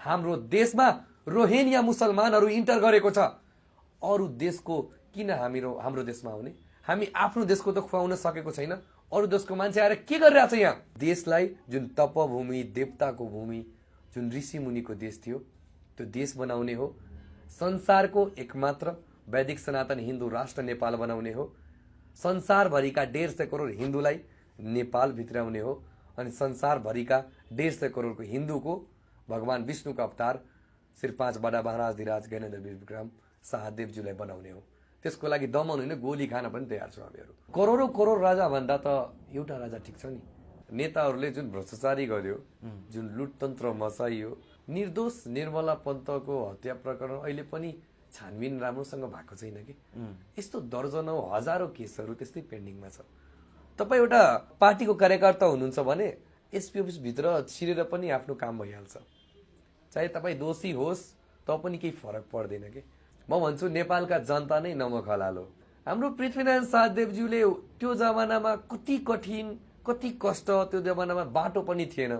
हाम्रो देशमा Rohingya मुसलमानहरू enter गरेको छ। अरू देशको किन हाम्रो देशमा आउने? हामी आफ्नो देशको त खुवाउन सकेको छैन, अरू देशको मान्छे आएर के गरिरहेछ यहाँ? देशलाई जुन तपभूमि, देवताको भूमि, जुन ऋषि मुनिको देश थियो, त्यो देश बनाउने हो। संसारको एकमात्र वैदिक सनातन हिन्दू राष्ट्र नेपाल बनाउने हो। संसारभरिका 150 करोड हिन्दूलाई नेपाल भित्राउने हो। अनि संसारभरिका 150 करोडको हिन्दूको भगवान विष्णुको अवतार श्री 5 बडा महाराजधिराज ज्ञानेन्द्र विक्रम शाहदेवज्यूलाई बनाउने हो। त्यसको लागि दमन होइन, गोली खान पनि तयार छौँ हामीहरू। करोडौं करोड राजा भन्दा त एउटा राजा ठिक छ नि। नेताहरूले जुन भ्रष्टाचारी गर्यो, जुन लुटतन्त्र मचाइयो, निर्दोष निर्मला पन्तको हत्या प्रकरण अहिले पनि छानबिन राम्रोसँग भएको छैन कि। यस्तो दर्जनौं हजारौं केसहरू त्यस्तै पेन्डिङमा छ। तपाईँ एउटा पार्टीको कार्यकर्ता हुनुहुन्छ भने एसपी अफिस भित्र छिरेर पनि आफ्नो काम भइहाल्छ। चाहे तपाईँ दोषी होस् त पनि केही फरक पर्दैन के। म भन्छु नेपालका जनता नै नमक हलाल हो। हाम्रो पृथ्वीनारायण शाहदेवज्यूले त्यो जमानामा कति कठिन, कति कष्ट, त्यो जमानामा बाटो पनि थिएन,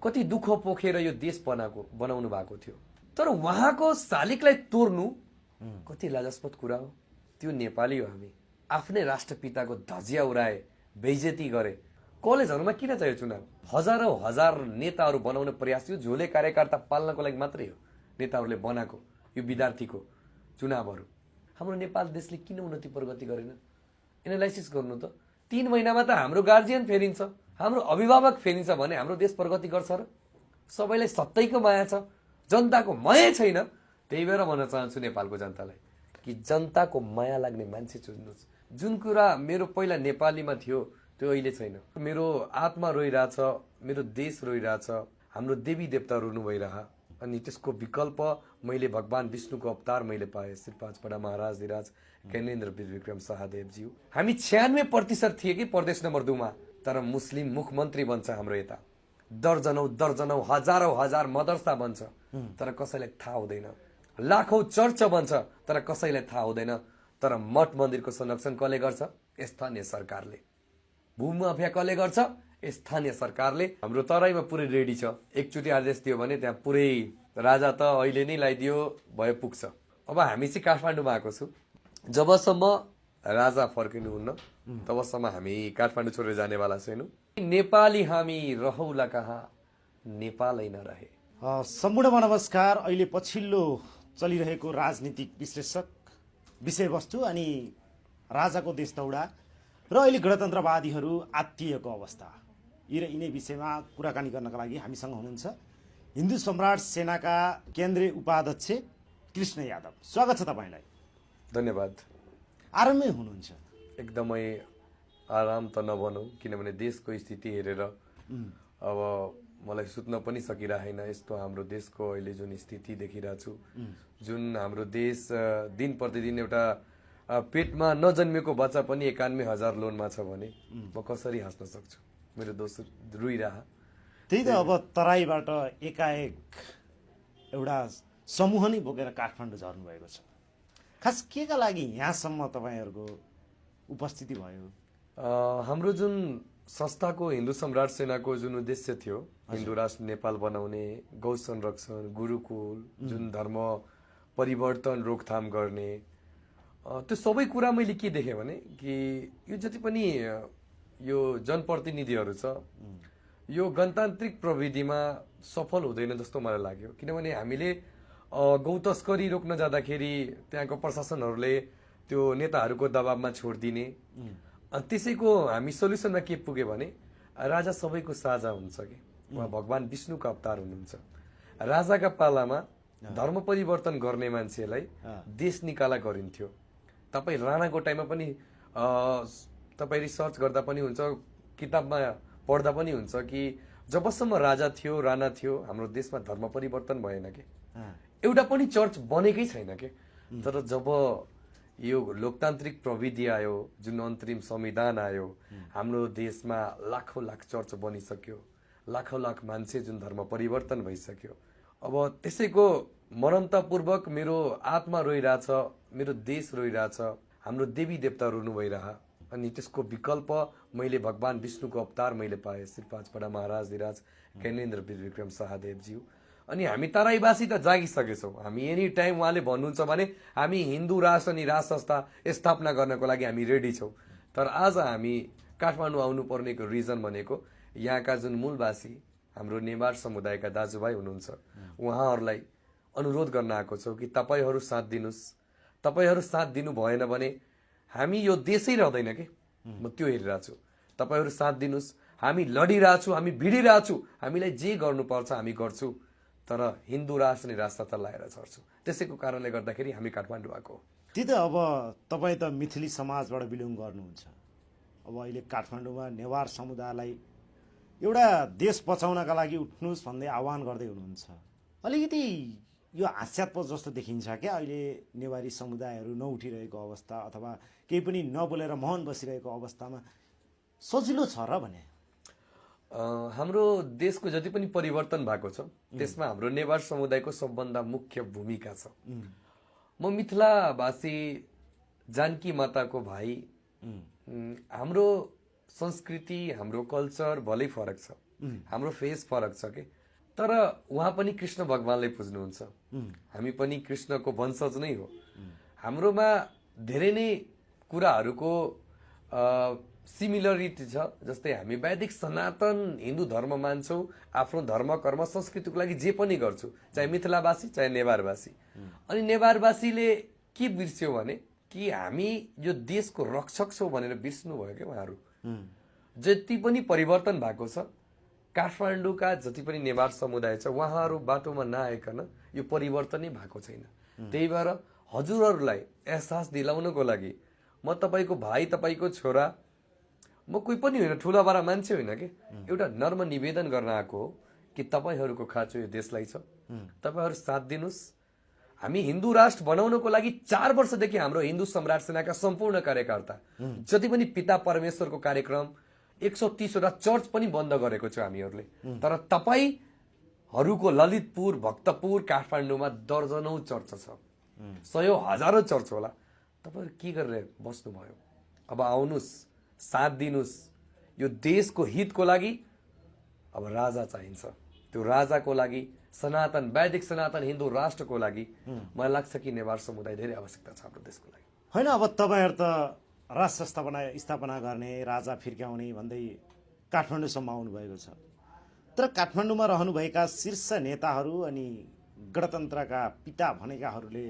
कति दुःख पोखेर यो देश बनाउनु भएको थियो। तर उहाँको शालिगलाई तोड्नु कति लाजस्पद कुरा हो। त्यो नेपाली हो हामी। आफ्नै राष्ट्रपिताको धजिया उडाए, बेइज्जती गरे। कलेजहरूमा किन चाहियो चुनाव? हजारौं हजार नेताहरू बनाउने प्रयास थियो, झोले कार्यकर्ता पाल्नको लागि मात्रै हो नेताहरूले बनाएको यो विद्यार्थीको चुनावहरू। हाम्रो नेपाल देशले किन उन्नति प्रगति गरेन? एनालाइसिस गर्नु त। 3 महिनामा त हाम्रो गार्जियन फेरिन्छ, हाम्रो अभिभावक फेरिन्छ भने हाम्रो देश प्रगति गर्छ र? सबैलाई सत्तैको माया छ, जनताको माया छैन। त्यही भएर भन्न चाहन्छु नेपालको जनतालाई कि जनताको माया लाग्ने मान्छे चुन्नुहोस्। जुन कुरा मेरो पहिला नेपालीमा थियो त्यो अहिले छैन। मेरो आत्मा रोइरहेछ, मेरो देश रोइरहेछ, हाम्रो देवी देवता रुनु भइरह। अनि त्यसको विकल्प मैले भगवान विष्णुको अवतार मैले पाएँ, श्री 5 बडा महाराजधिराज ज्ञानेन्द्र विक्रम शाहदेवज्यू। हामी 96% थिए कि प्रदेश नम्बर 2 मा, तर मुस्लिम मुख्यमन्त्री बन्छ हाम्रो यता। दर्जनौं हजारौं हजार मदरसा बन्छ, तर कसैलाई थाहा हुँदैन। लाखौं चर्च बन्छ, तर कसैलाई थाहा हुँदैन। तर मठ मन्दिरको संरक्षण कसले गर्छ? स्थानीय सरकारले। भूमाफिया कसले गर्छ? स्थानीय सरकारले। हाम्रो तराईमा पुरै रेडी छ। एकचोटि आदेश दियो भने त्यहाँ पुरै राजा त अहिले नै लगाइदियो भए पुग्छ। अब हामी चाहिँ काठमाडौँमा आएको छु। जबसम्म राजा फर्किनुहुन्न तबसम्म हामी काठमाडौँ छोडेर जानेवाला छैनौँ। नेपाली हामी रहौला कहाँ, नेपालै नरहे। सम्पूर्णमा नमस्कार। अहिले पछिल्लो चलिरहेको राजनीतिक विश्लेषक, विषयवस्तु अनि राजाको देश दौडा र अहिले गणतन्त्रवादीहरू आत्तिएको अवस्था, यिनै विषयमा कुराकानी गर्नका लागि हामीसँग हुनुहुन्छ हिन्दू सम्राट सेनाका केन्द्रीय उपाध्यक्ष कृष्ण यादव। स्वागत छ तपाईँलाई। धन्यवाद। आरामै हुनुहुन्छ? एकदमै आराम त नभनौँ, किनभने देशको स्थिति हेरेर अब मलाई सुत्न पनि सकिरहेन। यस्तो हाम्रो देशको अहिले जुन स्थिति देखिरहेको छु, जुन हाम्रो देश दिन प्रतिदिन एउटा पेटमा नजन्मेको बच्चा पनि 91,000 लोनमा छ भने म कसरी हाँस्न सक्छु? मेरो दोस्त रुइरह। त्यही त। अब तराईबाट एकाएक एउटा समूह नै बोकेर काठमाडौँ झर्नु भएको छ। खास के का लागि यहाँसम्म तपाईँहरूको उपस्थिति भयो? हाम्रो जुन संस्थाको हिन्दू सम्राट सेनाको जुन उद्देश्य थियो, हिन्दू राष्ट्र नेपाल बनाउने, गौ संरक्षण, गुरुकुल, जुन धर्म परिवर्तन रोकथाम गर्ने, त्यो सबै कुरा मैले के देखेँ भने कि यो जति पनि यो जनप्रतिनिधिहरू छ, यो गणतान्त्रिक प्रविधिमा सफल हुँदैन जस्तो मलाई लाग्यो। किनभने हामीले गौ तस्करी रोक्न जाँदाखेरि त्यहाँको प्रशासनहरूले त्यो नेताहरूको दबावमा छोडिदिने। त्यसैको हामी सोल्युसनमा के पुग्यो भने राजा सबैको साझा हुन्छ कि उहाँ भगवान विष्णुको अवतार हुनुहुन्छ। राजाका पालामा धर्म परिवर्तन गर्ने मान्छेलाई देश निकाला गरिन्थ्यो। तपाईँ राणाको टाइममा पनि तपाईँ रिसर्च गर्दा पनि हुन्छ, किताबमा पढ्दा पनि हुन्छ कि जबसम्म राजा थियो, राणा थियो, हाम्रो देशमा धर्म परिवर्तन भएन के, एउटा पनि चर्च बनेकै छैन के। तर जब यो लोकतान्त्रिक प्रविधि आयो, जुन अन्तरिम संविधान आयो, हाम्रो देशमा लाखौं लाख चर्च बनिसक्यो, लाखौं लाख मान्छे जुन धर्म परिवर्तन भइसक्यो। अब त्यसैको मरमतापूर्वक मेरो आत्मा रोइरहेछ, मेरो देश रोइरहेछ, हाम्रो देवी देवता रुनु भइरह। अनि त्यसको विकल्प मैले भगवान विष्णुको अवतार मैले पाएँ, श्री 5 बडा महाराजधिराज ज्ञानेन्द्र विक्रम शाहदेवज्यू। अनि हामी तराईवासी त जागिसकेछौँ। हामी एनी टाइम उहाँले भन्नुहुन्छ भने हामी हिन्दू राष्ट्र अनि राज संस्था स्थापना गर्नको लागि हामी रेडी छौँ। तर आज हामी काठमाडौँ आउनुपर्नेको रिजन भनेको यहाँका जुन मूलवासी हाम्रो नेवार समुदायका दाजुभाइ हुनुहुन्छ, उहाँहरूलाई अनुरोध गर्न आएको छौँ कि तपाईँहरू साथ दिनुहोस्। तपाईँहरू साथ दिनु भएन भने हामी यो देशै रहँदैन के, म त्यो हेरिरहेको छु। तपाईँहरू साथ दिनुहोस्, हामी लडिरहेछौँ, हामी भिडिरहेछौँ, हामीलाई जे गर्नुपर्छ हामी गर्छौँ, तर हिन्दू राष्ट्र अनि राष्ट्रता लगाएर छर्छौँ। त्यसैको कारणले गर्दाखेरि हामी काठमाडौँ आएको। त्यही त अब तपाईँ त मिथिली समाजबाट बिलोङ गर्नुहुन्छ। अब अहिले काठमाडौँमा नेवार समुदायलाई एउटा देश बचाउनका लागि उठ्नुहोस् भन्दै आह्वान गर्दै हुनुहुन्छ। अलिकति यो हास्यास्पद जस्तो देखिन्छ क्या अहिले नेवारी समुदायहरू नउठिरहेको अवस्था अथवा केही पनि नबोलेर मौन बसिरहेको अवस्थामा सजिलो छ र भने? हाम्रो देशको जति पनि परिवर्तन भएको छ त्यसमा हाम्रो नेवार समुदायको सबभन्दा मुख्य भूमिका छ। म मिथिलावासी जानकी माताको भाइ, हाम्रो संस्कृति हाम्रो कल्चर भलै फरक छ, हाम्रो फेस फरक छ के, तर उहाँ पनि कृष्ण भगवानले पुज्नुहुन्छ, हामी पनि कृष्णको वंशज नै हो। हाम्रोमा धेरै नै कुराहरूको सिमिलरिटी छ। जस्तै हामी वैदिक सनातन हिन्दू धर्म मान्छौँ, आफ्नो धर्म कर्म संस्कृतिको लागि जे पनि गर्छौँ, चाहे मिथिलावासी चाहे नेवारवासी। अनि नेवारवासीले के बिर्स्यो भने कि हामी यो देशको रक्षक छौँ भनेर बिर्स्नु भयो क्या उहाँहरू। जति पनि परिवर्तन भएको छ, काठमाडौँका जति पनि नेवार समुदाय छ उहाँहरू बाटोमा नआइकन यो परिवर्तनै भएको छैन। त्यही भएर हजुरहरूलाई एहसास दिलाउनको लागि म तपाईँको भाइ, तपाईँको छोरा, म कोही पनि होइन, ठुला बडा मान्छे होइन कि, एउटा नर्म निवेदन गर्न आएको हो कि तपाईँहरूको खाँचो यो देशलाई छ, तपाईँहरू साथ दिनुहोस्। हामी हिन्दू राष्ट्र बनाउनको लागि 4 वर्षदेखि हाम्रो हिन्दू सम्राट सेनाका सम्पूर्ण कार्यकर्ता जति पनि पिता परमेश्वरको कार्यक्रम 130 वटा चर्च पनि बन्द गरेको छ हामीहरूले। तर तपाईँहरूको ललितपुर, भक्तपुर, काठमाडौँमा दर्जनौं चर्च छ, सयौं हजारौं चर्च होला। तपाईँहरू के गरेर बस्नुभयो? अब आउनुहोस्, साथ दिनुहोस्। यो देशको हितको लागि अब राजा चाहिन्छ। त्यो राजाको लागि सनातन वैदिक सनातन हिन्दू राष्ट्रको लागि मलाई लाग्छ कि नेवार समुदाय धेरै आवश्यकता छ हाम्रो देशको लागि। होइन, अब तपाईँहरू त राष्ट्र स्थापना गर्ने, राजा फिर्काउने भन्दै काठमाडौँसम्म आउनुभएको छ। तर काठमाडौँमा रहनुभएका शीर्ष नेताहरू अनि गणतन्त्रका पिता भनेकाहरूले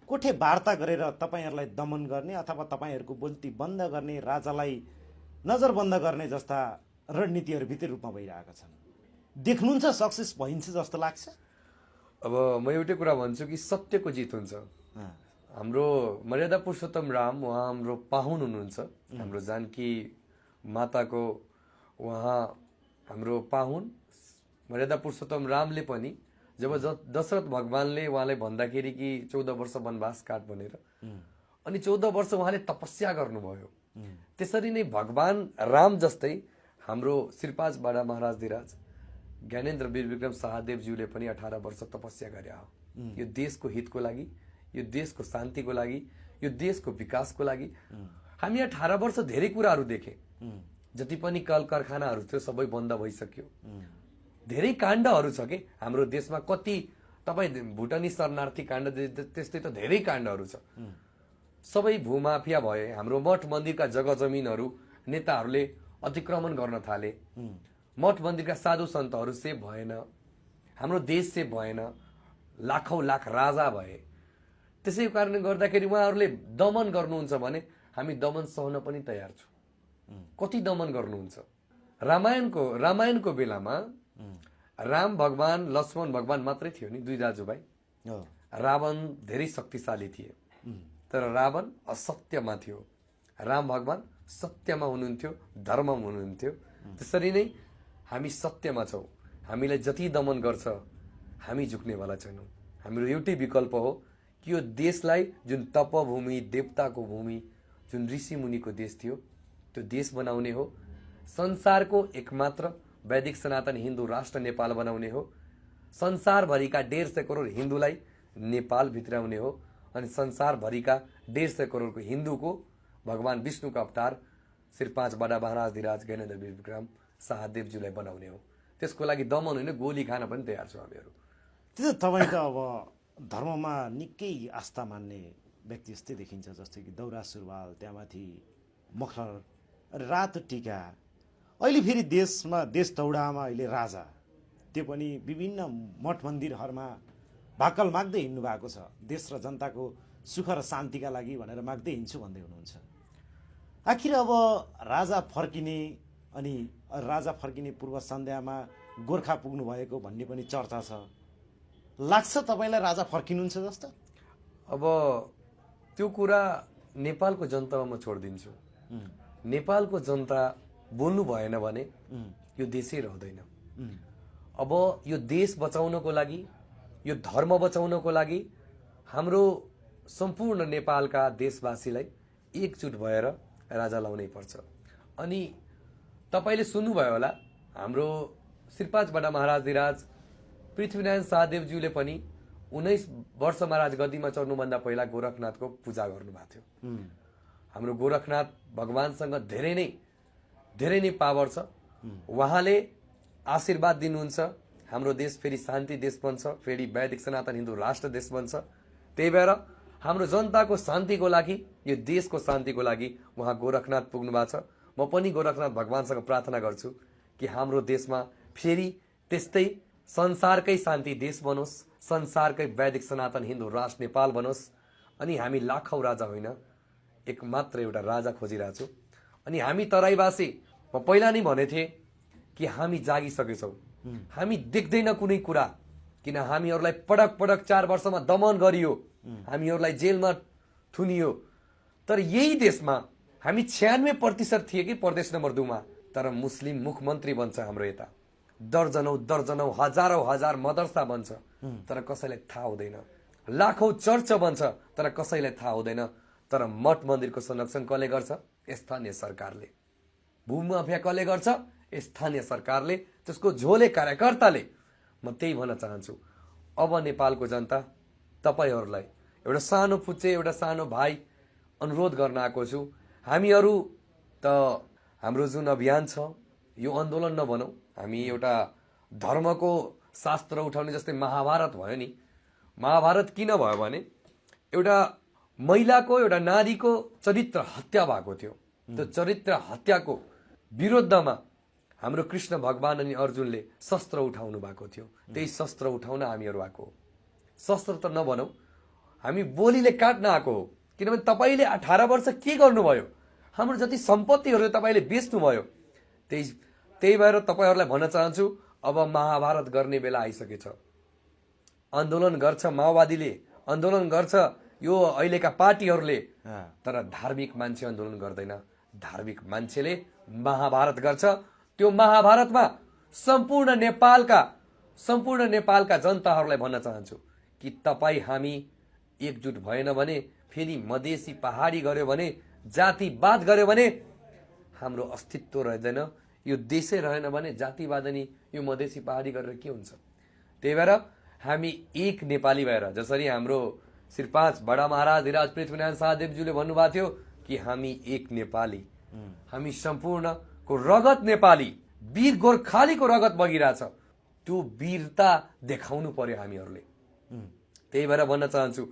कोठे वार्ता गरेर तपाईँहरूलाई दमन गर्ने अथवा तपाईँहरूको बोल्ती बन्द गर्ने, राजालाई नजरबन्द गर्ने जस्ता रणनीतिहरू भित्री रूपमा भइरहेका छन्। देख्नुहुन्छ सक्सेस भइन्छ जस्तो लाग्छ? अब म एउटै कुरा भन्छु कि सत्यको जित हुन्छ। हाम्रो मर्यादा पुरुषोत्तम राम उहाँ हाम्रो पाहुन हुनुहुन्छ, हाम्रो जानकी माताको उहाँ हाम्रो पाहुन। मर्यादा पुरुषोत्तम रामले पनि जब दशरथ भगवानले उहाँलाई भन्दाखेरि कि 14 वर्ष वनवास काट भनेर, अनि 14 वर्ष उहाँले तपस्या गर्नुभयो। त्यसरी नै भगवान राम जस्तै हाम्रो श्रीपाज बाडा महाराज धिराज ज्ञानेन्द्र वीर विक्रम शाहदेवज्यूले पनि 18 वर्ष तपस्या गरे हो यो देशको हितको लागि, यो देशको शान्तिको लागि, यो देशको विकासको लागि। हामी 18 वर्ष धेरै कुराहरू देखे, जति पनि कल कारखानाहरू थियो सबै बन्द भइसक्यो। धेरै काण्डहरू छ कि हाम्रो देशमा, कति तपाईँ भुटानी शरणार्थी काण्ड त्यस्तै त धेरै काण्डहरू छ। सबै भूमाफिया भए, हाम्रो मठ मन्दिरका जग्गा जमिनहरू नेताहरूले अतिक्रमण गर्न थाले, मठ मन्दिरका साधु सन्तहरू सेभ भएन, हाम्रो देश सेभ भएन, लाखौं लाख राजा भए। त्यसै कारणले गर्दाखेरि उहाँहरूले दमन गर्नुहुन्छ भने हामी दमन सहन पनि तयार छौँ। कति दमन गर्नुहुन्छ? रामायणको बेलामा राम भगवान लक्ष्मण भगवान मात्रै थियो नि, 2 दाजुभाइ। रावण धेरै शक्तिशाली थिए, तर रावण असत्यमा थियो, राम भगवान सत्यमा हुनुहुन्थ्यो, धर्ममा हुनुहुन्थ्यो। त्यसरी नै हामी सत्यमा छौँ। हामीलाई जति दमन गर्छ हामी झुक्नेवाला छैनौँ। हाम्रो एउटै विकल्प हो कि यो देशलाई, जुन तपभूमि देवताको भूमि, जुन ऋषि मुनिको देश थियो, त्यो देश बनाउने हो। संसारको एकमात्र वैदिक सनातन हिन्दू राष्ट्र नेपाल बनाउने हो। संसारभरिका 150 करोड हिन्दूलाई नेपाल भित्राउने हो। अनि संसारभरिका 150 करोडको हिन्दूको भगवान विष्णुको अवतार श्री 5 बडा महाराज धिराज ज्ञानेन्द्र वीर विक्रम शाहदेवज्यूलाई बनाउने हो। त्यसको लागि दमन होइन गोली खान पनि तयार छौँ हामीहरू। त्यो तपाईँ त अब धर्ममा निकै आस्था मान्ने व्यक्ति जस्तै देखिन्छ, जस्तै कि दौरा सुरुवाल, त्यहाँमाथि मखर, रातो टिका, अहिले फेरि देश दौडामा अहिले राजा, त्यो पनि विभिन्न मठ मन्दिरहरूमा भाकल माग्दै हिँड्नु भएको छ, देश र जनताको सुख र शान्तिका लागि भनेर माग्दै हिँड्छु भन्दै हुनुहुन्छ। आखिर अब राजा फर्किने, अनि राजा फर्किने पूर्व सन्ध्यामा गोर्खा पुग्नु भएको भन्ने पनि चर्चा छ, लाग्छ तपाईँलाई राजा फर्किनुहुन्छ जस्तो? अब त्यो कुरा नेपालको जनतामा म छोडिदिन्छु। नेपालको जनता बोल्नु भएन भने यो देशै रहँदैन। अब यो देश बचाउनको लागि, यो धर्म बचाउनको लागि हाम्रो सम्पूर्ण नेपालका देशवासीलाई एकजुट भएर राजा लाउनै पर्छ। अनि तपाईँले सुन्नुभयो होला, हाम्रो श्रीपाँच बडा महाराजधिराज पृथ्वीनारायण शाहदेवज्यूले पनि 19 वर्षमा राजगद्दीमा चढ्नुभन्दा पहिला गोरखनाथको पूजा गर्नुभएको थियो। हाम्रो गोरखनाथ भगवानसँग धेरै नै पावर छ। उहाँले आशीर्वाद दिनुहुन्छ, हाम्रो देश फेरि शान्ति देश बन्छ, फेरि वैदिक सनातन हिन्दू राष्ट्र देश बन्छ। त्यही भएर हाम्रो जनताको शान्तिको लागि, यो देशको शान्तिको लागि उहाँ गोरखनाथ पुग्नु भएको छ। म पनि गोरखनाथ भगवानसँग प्रार्थना गर्छु कि हाम्रो देशमा फेरि त्यस्तै संसारकै शान्ति देश बनोस्, संसारकै वैदिक सनातन हिन्दू राष्ट्र नेपाल बनोस्। अनि हामी लाखौँ राजा होइन, एक मात्र एउटा राजा खोजिरहेको छु। अनि हामी तराईवासी, म पहिला नै भनेको थिएँ कि हामी जागिसकेछौँ, हामी देख्दैन कुनै कुरा, किन हामीहरूलाई पटक 4 वर्षमा दमन गरियो, हामीहरूलाई जेलमा थुनियो। तर यही देशमा हामी 96% थिए कि प्रदेश नम्बर 2 मा, तर मुस्लिम मुख्यमन्त्री बन्छ हाम्रो यता। दर्जनौं हजार मदरसा बन्छ, तर कसैलाई थाहा हुँदैन। लाखौं चर्च बन्छ, तर कसैलाई थाहा हुँदैन। तर मठ मन्दिरको संरक्षण कसले गर्छ? स्थानीय सरकारले। भूमाफिया कसले गर्छ? स्थानीय सरकारले, त्यसको झोले कार्यकर्ताले। म त्यही भन्न चाहन्छु, अब नेपालको जनता तपाईहरूलाई एउटा सानो पुच्चे, एउटा सानो भाइ अनुरोध गर्न आएको छु। हामीहरू त हाम्रो जुन अभियान छ, यो आन्दोलन नभनौँ, हामी एउटा धर्मको शास्त्र उठाउने, जस्तै महाभारत भयो नि। महाभारत किन भयो भने एउटा महिलाको, एउटा नारीको चरित्र हत्या भएको थियो। त्यो चरित्र हत्याको विरुद्धमा हाम्रो कृष्ण भगवान अनि अर्जुनले शस्त्र उठाउनु भएको थियो। त्यही शस्त्र उठाउन हामीहरू आएको हो। शस्त्र त नभनौँ, हामी बोलीले काट्न आएको हो। किनभने तपाईँले 18 वर्ष के गर्नुभयो? हाम्रो जति सम्पत्तिहरू तपाईँले बेच्नुभयो। त्यही भएर तपाईँहरूलाई भन्न चाहन्छु, अब महाभारत गर्ने बेला आइसकेछ। आन्दोलन गर्छ माओवादीले, आन्दोलन गर्छ यो अहिलेका पार्टीहरूले, तर धार्मिक मान्छे आन्दोलन गर्दैन। धार्मिक मान्छेले महाभारत गर्छ। त्यो महाभारतमा सम्पूर्ण नेपालका जनताहरूलाई भन्न चाहन्छु कि तपाईँ हामी एकजुट भएन भने, फेरि मधेसी पहाडी गर्यो भने, जातिवाद गर्यो भने हाम्रो अस्तित्व रहँदैन। यो देशै रहेन भने जातिवाद अनि यो मधेसी पहाडी गरेर के हुन्छ? त्यही भएर हामी एक नेपाली भएर, जसरी हाम्रो श्रीपाँच बडा महाराजधिराज पृथ्वीनारायण शाहदेवज्यूले भन्नुभएको थियो कि हामी एक नेपाली, हामी सम्पूर्णको रगत नेपाली, वीर गोर्खालीको रगत बगिरहेछ। त्यो वीरता देखाउनु पर्यो हामीहरूले। त्यही भएर भन्न चाहन्छु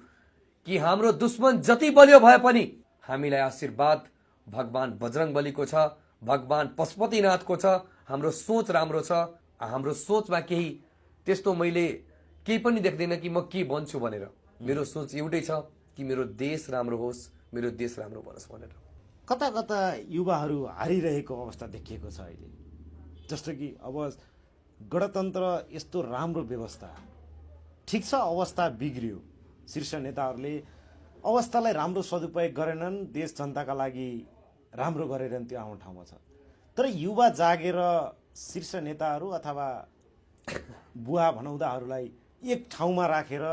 कि हाम्रो दुश्मन जति बलियो भए पनि हामीलाई आशीर्वाद भगवान बजरंगबलीको छ, भगवान पशुपतिनाथको छ। हाम्रो सोच राम्रो छ। हाम्रो सोचमा केही त्यस्तो मैले केही पनि देख्दैन कि म के बन्छु भनेर। मेरो सोच एउटै छ कि मेरो देश राम्रो होस्, मेरो देश राम्रो बनोस् भनेर। कता कता युवाहरू हारिरहेको अवस्था देखिएको छ अहिले। जस्तो कि अब गणतन्त्र यस्तो राम्रो व्यवस्था, ठिक छ, अवस्था बिग्रियो, शीर्ष नेताहरूले अवस्थालाई राम्रो सदुपयोग गरेनन्, देश जनताका लागि राम्रो गरेनन्, त्यो आफ्नो ठाउँमा छ। तर युवा जागेर शीर्ष नेताहरू अथवा बुवा भनौदाहरूलाई एक ठाउँमा राखेर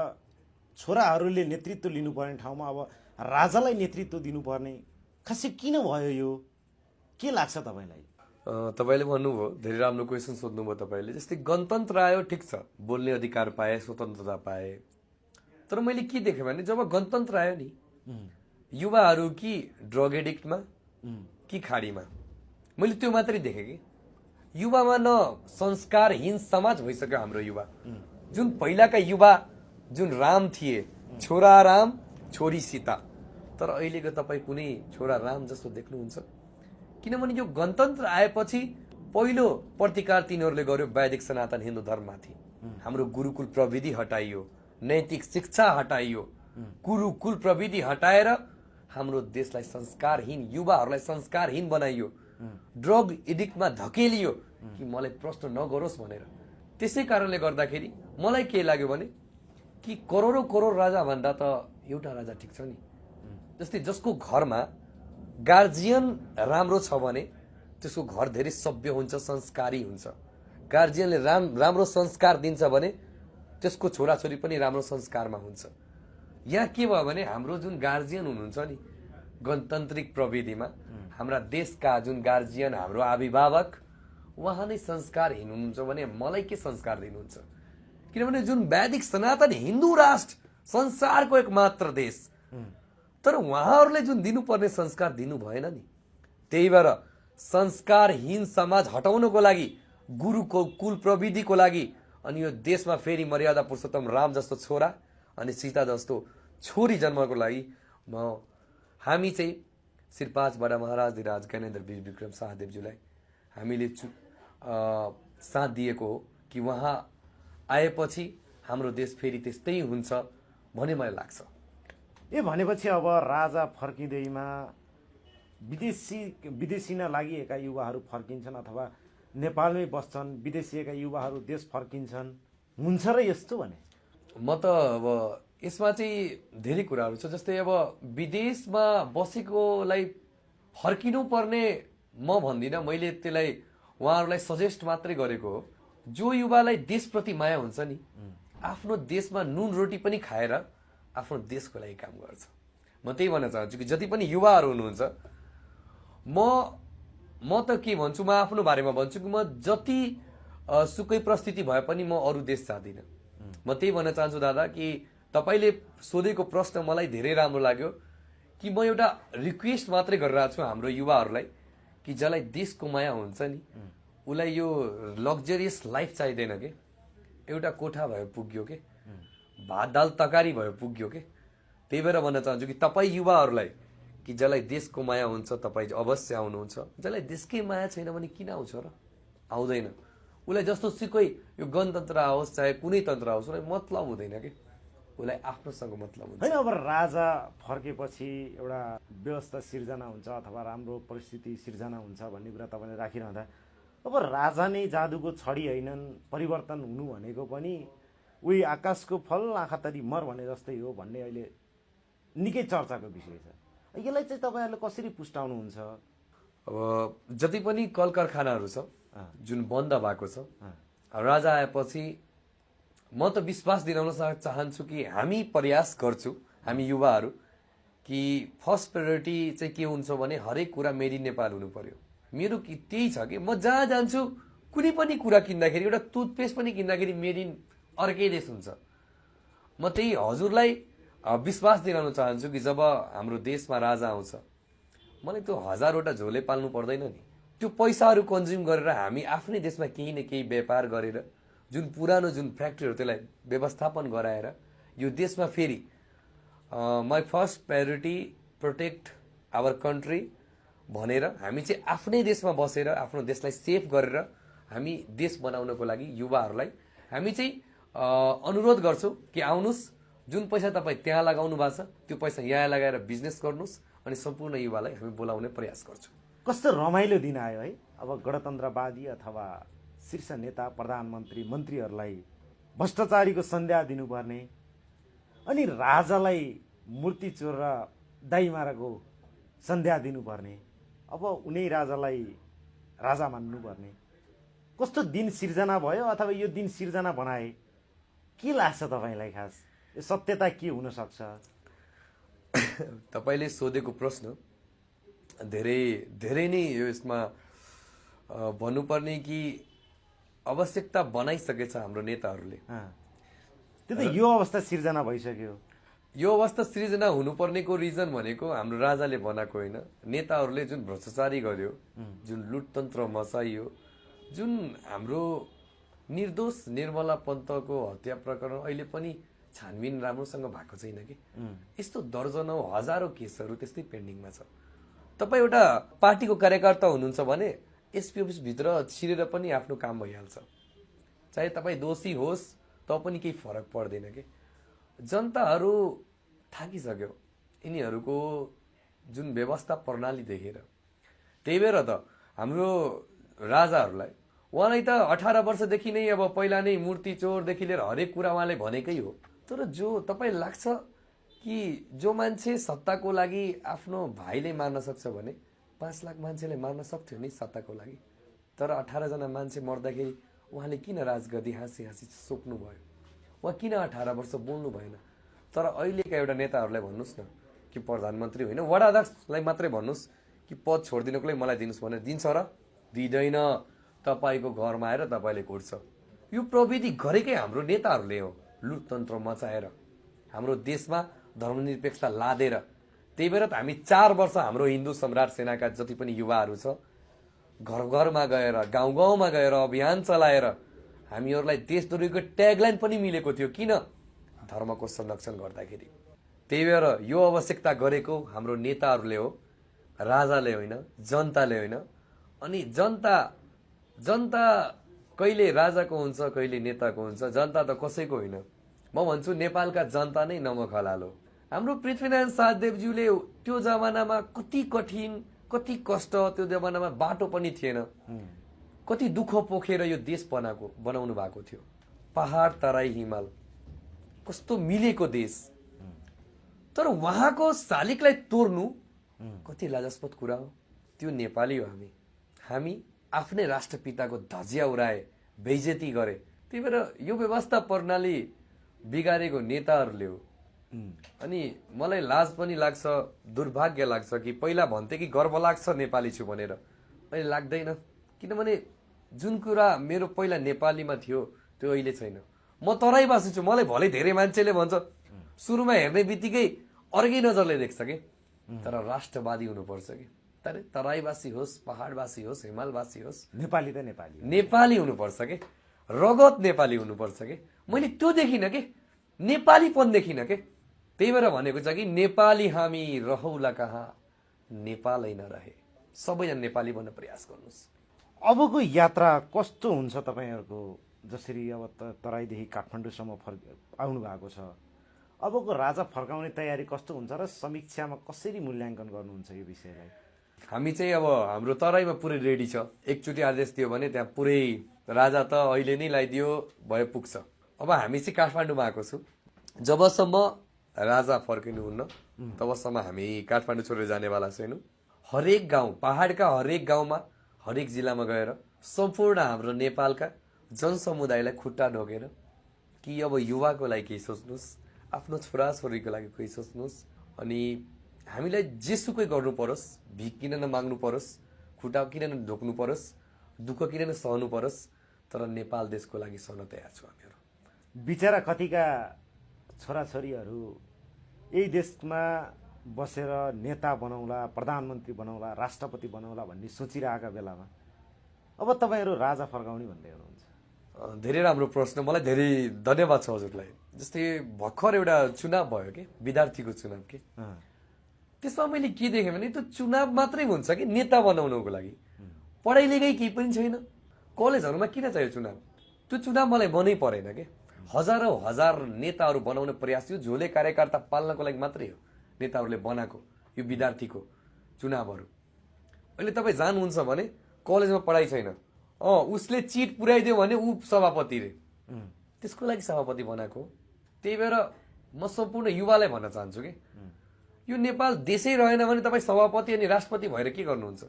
छोराहरूले नेतृत्व लिनुपर्ने ठाउँमा अब राजालाई नेतृत्व दिनुपर्ने खासै किन भयो? यो के लाग्छ तपाईँलाई? तपाईँले भन्नुभयो, धेरै राम्रो क्वेसन सोध्नुभयो तपाईँले। जस्तै गणतन्त्र आयो, ठिक छ, बोल्ने अधिकार पाए, स्वतन्त्रता पाए। तर मैले के देखेँ भने जब गणतन्त्र आयो नि, युवाहरू कि ड्रग एडिक्टमा कि खाडीमा, मैले त्यो मात्रै देखेँ कि युवामा न संस्कारहीन समाज भइसक्यो हाम्रो युवा। जुन पहिलाका युवा जुन राम थिए, छोरा राम छोरी सीता, तर अहिलेको तपाईँ कुनै छोरा राम जस्तो देख्नुहुन्छ? किनभने यो गणतन्त्र आएपछि पहिलो प्रतिकार तिनीहरूले गर्यो वैदिक सनातन हिन्दू धर्ममाथि। हाम्रो गुरुकुल प्रविधि हटाइयो, नैतिक शिक्षा हटाइयो, गुरुकुल प्रविधि हटाएर हाम्रो देशलाई संस्कारहीन, युवाहरूलाई संस्कारहीन बनाइयो, ड्रग एडिक्टमा धकेलियो कि मलाई प्रश्न नगरोस् भनेर। त्यसै कारणले गर्दाखेरि मलाई के लाग्यो भने कि करोडौं करोड राजा भन्दा त एउटा राजा ठिक छ नि। जस्तै जसको घरमा गार्जियन राम्रो छ भने त्यसको घर धेरै सभ्य हुन्छ, संस्कारी हुन्छ। गार्जियनले राम्रो संस्कार दिन्छ भने त्यसको छोराछोरी पनि राम्रो संस्कारमा हुन्छ। यहाँ के भयो भने हाम्रो जुन गार्जियन हुनुहुन्छ नि गणतान्त्रिक प्रविधिमा, हाम्रा देशका जुन गार्जियन, हाम्रो अभिभावक, उहाँ नै संस्कारहीन हुनुहुन्छ भने मलाई के संस्कार दिनुहुन्छ? किनभने जुन वैदिक सनातन हिन्दू राष्ट्र, संसारको एकमात्र देश, तर उहाँहरूले जुन दिनुपर्ने संस्कार दिनु भएन नि। त्यही भएर संस्कारहीन समाज हटाउनको लागि, गुरुको कुल प्रविधिको लागि, अनि यो देशमा फेरि मर्यादा पुरुषोत्तम राम जस्तो छोरा अनि सीता जस्तो छोरी जन्मको लागि हामी चाहिँ श्री 5 बडा महाराजधिराज ज्ञानेन्द्र वीर विक्रम शाहदेवज्यूलाई हामीले साथ दिएको हो कि उहाँ आएपछि हाम्रो देश फेरि त्यस्तै हुन्छ भन्ने मलाई लाग्छ। भनेपछि अब राजा फर्किँदैमा विदेशी नलागिएका युवाहरू फर्किन्छन् अथवा नेपालमै बस्छन्, विदेशीका युवाहरू देश फर्किन्छन्, हुन्छ र यस्तो भने? म त अब यसमा चाहिँ धेरै कुराहरू छ। जस्तै अब विदेशमा बसेकोलाई फर्किनु पर्ने म भन्दिनँ, मैले त्यसलाई उहाँहरूलाई सजेस्ट मात्रै गरेको हो। जो युवालाई देशप्रति माया हुन्छ नि, आफ्नो देशमा नुन रोटी पनि खाएर आफ्नो देशको लागि काम गर्छ। म त्यही भन्न चाहन्छु कि जति पनि युवाहरू हुनुहुन्छ, म त के भन्छु, म आफ्नो बारेमा भन्छु कि म जति सुकै परिस्थिति भए पनि म अरू देश जाँदिनँ। म त्यही भन्न चाहन्छु दादा कि तपाईँले सोधेको प्रश्न मलाई धेरै राम्रो लाग्यो कि म एउटा रिक्वेस्ट मात्रै गरिरहेको छु हाम्रो युवाहरूलाई कि जसलाई देशको माया हुन्छ नि, उसलाई यो लग्जरियस लाइफ चाहिँदैन के, एउटा कोठा भयो पुग्यो के, भात दाल तरकारी भयो पुग्यो के। त्यही भएर भन्न चाहन्छु कि तपाईँ युवाहरूलाई कि जसलाई देशको माया हुन्छ तपाईँ अवश्य आउनुहुन्छ। जसलाई देशकै माया छैन भने किन आउँछ र? आउँदैन। उसलाई जस्तो सुकै यो गणतन्त्र आओस् चाहे कुनै तन्त्र आओस्, उसलाई मतलब हुँदैन कि, उसलाई आफ्नोसँग मतलब हुन्छ। होइन, अब राजा फर्केपछि एउटा व्यवस्था सिर्जना हुन्छ अथवा राम्रो परिस्थिति सिर्जना हुन्छ भन्ने कुरा तपाईँले राखिरहँदा, अब राजा नै जादुको छडी होइनन्, परिवर्तन हुनु भनेको पनि उही आकाशको फल आँखातरी मर भने जस्तै हो भन्ने अहिले निकै चर्चाको विषय छ। यसलाई चाहिँ तपाईँहरूले कसरी पुष्टाउनुहुन्छ? अब जति पनि कल कारखानाहरू छ जुन बन्द भएको छ, राजा आएपछि म त विश्वास दिलाउन चाहन्छु कि हामी प्रयास गर्छौँ, हामी युवाहरू, कि फर्स्ट प्रायोरिटी चाहिँ के हुन्छ भने हरेक कुरा मेड इन नेपाल हुनु पर्यो। मेरो त्यही छ कि म जहाँ जान्छु कुनै पनि कुरा किन्दाखेरि, एउटा टुथपेस्ट पनि किन्दाखेरि मेड इन अर्कै देश हुन्छ। म त्यही हजुरलाई विश्वास दिलाउन चाहन्छु कि जब हाम्रो देशमा राजा आउँछ, मलाई त्यो 1000वटा झोले पाल्नु पर्दैन नि। त्यो पैसाहरू कन्ज्युम गरेर हामी आफ्नै देशमा केही न केही व्यापार गरेर जुन पुरानो जुन फ्याक्ट्रीहरू त्यसलाई व्यवस्थापन गराएर यो देशमा फेरि my first priority protect our country भनेर हामी चाहिँ आफ्नै देशमा बसेर आफ्नो देशलाई सेफ गरेर हामी देश बनाउनको लागि युवाहरूलाई हामी चाहिँ अनुरोध गर्छौँ कि आउनुहोस्, जुन पैसा तपाईँ त्यहाँ लगाउनु भएको छ त्यो पैसा यहाँ लगाएर बिजनेस गर्नुहोस्, अनि सम्पूर्ण युवालाई हामी बोलाउने प्रयास गर्छौँ। कस्तो रमाइलो दिन आयो है। अब गणतन्त्रवादी अथवा शीर्ष नेता, प्रधानमन्त्री, मन्त्रीहरूलाई भ्रष्टाचारीको संज्ञा दिनुपर्ने, अनि राजालाई मूर्ति चोर र दाइमाराको संज्ञा दिनुपर्ने, अब उनी राजालाई राजा मान्नुपर्ने, कस्तो दिन सिर्जना भयो अथवा यो दिन सिर्जना बनाए? के लाग्छ तपाईँलाई? खास यो सत्यता के हुन सक्छ? तपाईँले सोधेको प्रश्न धेरै नै यसमा भन्नुपर्ने कि आवश्यकता बनाइसकेछ हाम्रो नेताहरूले। त्यो त यो अवस्था सिर्जना भइसक्यो। यो अवस्था सृजना हुनुपर्नेको रिजन भनेको हाम्रो राजाले बनाएको होइन, नेताहरूले जुन भ्रष्टाचारी गर्यो, जुन लुटतन्त्र मचाइयो, जुन हाम्रो निर्दोष निर्मला पन्तको हत्या प्रकरण अहिले पनि छानबिन राम्रोसँग भएको छैन कि यस्तो दर्जनौं हजारौं केसहरू त्यस्तै पेन्डिङमा छ। तपाईँ एउटा पार्टीको कार्यकर्ता हुनुहुन्छ भने एसपी अफिसभित्र छिरेर पनि आफ्नो काम भइहाल्छ, चाहे तपाईँ दोषी होस् त पनि केही फरक पर्दैन कि। जनताहरू थाकिसक्यो यिनीहरूको जुन व्यवस्था प्रणाली देखेर। त्यही भएर त हाम्रो राजाहरूलाई उहाँलाई त 18 वर्षदेखि नै अब पहिला नै मूर्ति चोरदेखि लिएर हरेक कुरा उहाँले भनेकै हो। तर जो तपाईँ लाग्छ कि जो मान्छे सत्ताको लागि आफ्नो भाइले मार्न सक्छ भने 5 लाख मान्छेले मार्न सक्थ्यो नि सत्ताको लागि। तर 18 जना मान्छे मर्दाखेरि उहाँले किन राजगद्दी हाँसी हाँसी सोक्नु भयो? उहाँ किन 18 वर्ष बोल्नु भएन? तर अहिलेका एउटा नेताहरूलाई भन्नुहोस् न कि प्रधानमन्त्री होइन वडा अध्यक्षलाई मात्रै भन्नुहोस् कि पद छोडिदिनुको लागि मलाई दिनुहोस् भनेर दिन्छ र? दिँदैन। तपाईँको घरमा आएर तपाईँले कुट्छ। यो प्रविधि गरेकै हाम्रो नेताहरूले हो, लुटतन्त्र मचाएर हाम्रो देशमा धर्मनिरपेक्षता लादेर। त्यही भएर त हामी 4 वर्ष हाम्रो हिन्दू सम्राट सेनाका जति पनि युवाहरू छ घर घरमा गएर गाउँ गाउँमा गएर अभियान चलाएर हामीहरूलाई देशद्रोहीको ट्यागलाइन पनि मिलेको थियो। किन? धर्मको संरक्षण गर्दाखेरि। त्यही भएर यो आवश्यकता गरेको हाम्रो नेताहरूले हो, राजाले होइन, जनताले होइन। अनि जनता कहिले राजाको हुन्छ कहिले नेताको हुन्छ, जनता त कसैको होइन। म भन्छु नेपालका जनता नै नमक हलाल हो। हाम्रो पृथ्वीनारायण शाहदेवज्यूले त्यो जमानामा कति कठिन कति कष्ट, त्यो जमानामा बाटो पनि थिएन, कति दुःख पोखेर यो देश बनाउनु भएको थियो। पहाड तराई हिमाल कस्तो मिलेको देश। तर उहाँको शालिगलाई तोड्नु कति लाजस्पद कुरा हो। त्यो नेपाली हो हामी आफ्नै राष्ट्रपिताको धजिया उडाए, बेइज्जती गरे। त्यही भएर यो व्यवस्था प्रणाली बिगारेको नेताहरूले हो। अनि मलाई लाज पनि लाग्छ, दुर्भाग्य लाग्छ कि पहिला भन्थे कि गर्व लाग्छ नेपाली छु भनेर, अहिले लाग्दैन। किनभने जुन कुरा मेरो पहिला नेपालीमा थियो त्यो अहिले छैन। म तराईवासी छु, मलाई भलै धेरै मान्छेले भन्छ, सुरुमा हेर्ने बित्तिकै अर्कै नजरले देख्छ कि। तर राष्ट्रवादी हुनुपर्छ कि। तर तराईवासी होस्, पहाडवासी होस्, हिमालवासी होस्, नेपाली हुनुपर्छ कि। रगत नेपाली हुनुपर्छ कि। मैले त्यो देखिनँ कि, नेपालीपन देखिनँ कि। त्यही भएर भनेको छ कि नेपाली हामी रहौला कहाँ, नेपालै नरहे। सबैजना नेपाली बन्न प्रयास गर्नुहोस्। अबको यात्रा कस्तो हुन्छ तपाईँहरूको? जसरी अब तराईदेखि काठमाडौँसम्म आउनु भएको छ, अबको राजा फर्काउने तयारी कस्तो हुन्छ र समीक्षामा कसरी मूल्याङ्कन गर्नुहुन्छ यो विषयलाई? हामी चाहिँ अब हाम्रो तराईमा पुरै रेडी छ। एकचोटि आदेश दियो भने त्यहाँ पुरै राजा त अहिले नै लगाइदियो भए पुग्छ। अब हामी चाहिँ काठमाडौँमा आएको छु। जबसम्म राजा फर्किनुहुन्न तबसम्म हामी काठमाडौँ छोडेर जानेवाला छैनौँ। हरेक गाउँ, पहाडका हरेक गाउँमा, हरेक जिल्लामा गएर सम्पूर्ण हाम्रो नेपालका जनसमुदायलाई खुट्टा ढोकेर कि अब युवाको लागि केही सोच्नुहोस्, आफ्नो छोराछोरीको लागि केही सोच्नुहोस्। अनि हामीलाई जेसुकै गर्नु परोस्, भिख किन नमाग्नु परोस्, खुट्टा किन ढोक्नु परोस्, दुःख किन सहनु परोस्, तर नेपाल देशको लागि सहन तयार छु हामीहरू। बिचरा कतिका छोराछोरीहरू यही देशमा बसेर नेता बनाउला, प्रधानमन्त्री बनाउला, राष्ट्रपति बनाउला भन्ने सोचिरहेका बेलामा अब तपाईँहरू राजा फर्काउने भन्दै हुनुहुन्छ। धेरै राम्रो प्रश्न, मलाई धेरै धन्यवाद छ हजुरलाई। जस्तै भर्खर एउटा चुनाव भयो कि, विद्यार्थीको चुनाव कि, त्यसमा मैले के देखेँ भने त्यो चुनाव मात्रै हुन्छ कि नेता बनाउनको लागि। पढाइ लेखाइ केही पनि छैन। कलेजहरूमा किन चाहियो चुनाव? त्यो चुनाव मलाई मनै परेन कि। हजारौं हजार नेताहरू बनाउने प्रयास, यो झोले कार्यकर्ता पाल्नको लागि मात्रै हो नेताहरूले बनाएको यो विद्यार्थीको चुनावहरू। अहिले तपाईँ जानुहुन्छ भने कलेजमा पढाइ छैन, उसले चिट पुर्याइदियो भने ऊ सभापति रे, त्यसको लागि सभापति बनाएको। त्यही भएर म सम्पूर्ण युवालाई भन्न चाहन्छु कि यो नेपाल देशै रहेन भने तपाईँ सभापति अनि राष्ट्रपति भएर के गर्नुहुन्छ?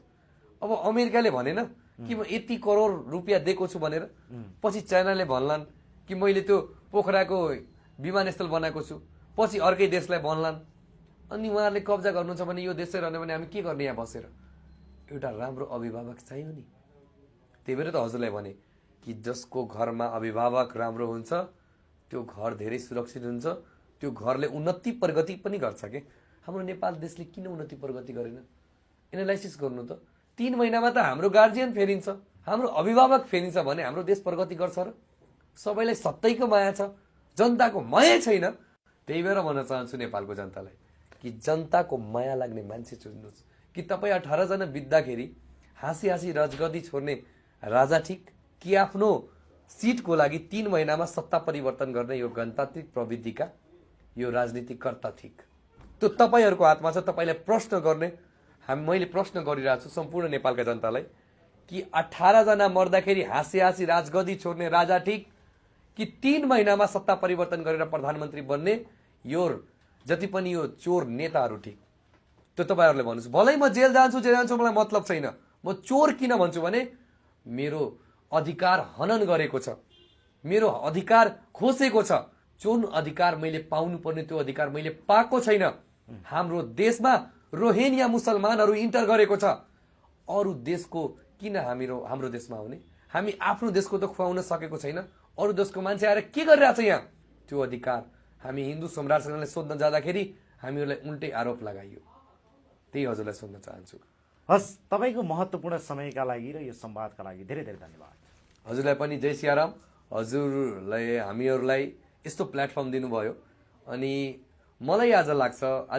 अब अमेरिकाले भनेन कि म यति करोड रुपियाँ दिएको छु भनेर, पछि चाइनाले भन्लान् कि मैले त्यो पोखराको विमानस्थल बनाएको छु, पछि अर्कै देशलाई भन्लान्। अनि उहाँहरूले कब्जा गर्नुहुन्छ भने यो देशै रहने भने हामी के गर्ने यहाँ बसेर? एउटा राम्रो अभिभावक चाहियो नि। त्यही भएर त हजुरलाई भने कि जसको घरमा अभिभावक राम्रो हुन्छ त्यो घर धेरै सुरक्षित हुन्छ, त्यो घरले उन्नति प्रगति पनि गर्छ के। हाम्रो नेपाल देशले किन उन्नति प्रगति गरेन? एनालाइसिस गर्नु त। 3 महिनामा त हाम्रो गार्जियन फेरिन्छ, हाम्रो अभिभावक फेरिन्छ भने हाम्रो देश प्रगति गर्छ र? सबैलाई सत्तैको माया छ, जनताको माया छैन। त्यही भएर भन्न चाहन्छु नेपालको जनतालाई कि जनताको माया लाग्ने मान्छे चुन्नुहोस्। कि तपाईँ 18 जना बित्दाखेरि हाँसी हाँसी राजगद्दी छोड्ने राजा ठिक, कि आफ्नो सिटको लागि 3 महिनामा सत्ता परिवर्तन गर्ने यो गणतान्त्रिक प्रविधिका यो राजनीतिकर्ता ठिक? त्यो तपाईँहरूको हातमा छ। तपाईँलाई प्रश्न गर्ने मैले प्रश्न गरिरहेको छु सम्पूर्ण नेपालका जनतालाई कि 18 जना मर्दाखेरि हाँसी हाँसी राजगद्दी छोड्ने राजा ठिक, कि 3 महिनामा सत्ता परिवर्तन गरेर प्रधानमन्त्री बन्ने यो जति पनि यो चोर नेताहरू ठिक? त्यो तपाईँहरूले भन्नुहोस्। भलै म जेल जान्छु मलाई मतलब छैन। म चोर किन भन्छु भने मेरो अधिकार हनन गरेको छ, मेरो अधिकार खोसेको छ। जुन अधिकार मैले पाउनुपर्ने त्यो अधिकार मैले पाएको छैन। हाम्रो देशमा रोहिङ्गा मुसलमानहरू इन्टर गरेको छ। अरू देशको किन हाम्रो देशमा आउने? हामी आफ्नो देशको त खुवाउन सकेको छैन, अरू देशको मान्छे आएर के गरिरहेछ यहाँ? त्यो अधिकार हामी हिन्दू सम्राटसँगले सोध्न जाँदाखेरि हामीहरूलाई उल्टै आरोप लगाइयो। त्यही हजुरलाई सोध्न चाहन्छु। हस्, तपाईँको महत्त्वपूर्ण समयका लागि र यो संवादका लागि धेरै धेरै धन्यवाद। हजुरलाई पनि जय सियाराम। हजुरलाई हामीहरूलाई यस्तो प्लेटफर्म दिनुभयो अनि मलाई आज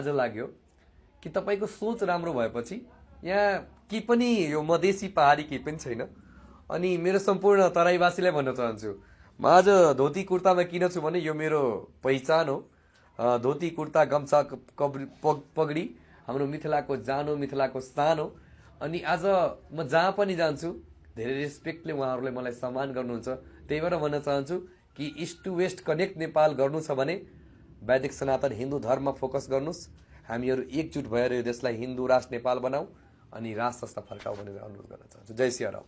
लाग्यो कि तपाईँको सोच राम्रो भएपछि यहाँ के पनि यो मधेसी पहाडी केही पनि छैन। अनि मेरो सम्पूर्ण तराईवासीलाई भन्न चाहन्छु, म आज धोती कुर्तामा किन छु भने यो मेरो पहिचान हो। धोती कुर्ता गम्छा पगडी हाम्रो मिथिलाको जान हो, मिथिलाको स्थान हो। अनि आज म जहाँ पनि जान्छु धेरै रेस्पेक्टले उहाँहरूले मलाई सम्मान गर्नुहुन्छ। त्यही भएर भन्न चाहन्छु कि east to west connect Nepal गर्नु छ भने वैदिक सनातन हिन्दू धर्ममा फोकस गर्नुहोस्। हामीहरू एकजुट भएर यो देशलाई हिन्दू राष्ट्र नेपाल बनाऊ अनि राष्ट्र संस्था फर्काऊ भनेर अनुरोध गर्न चाहन्छु। जय सियाराम।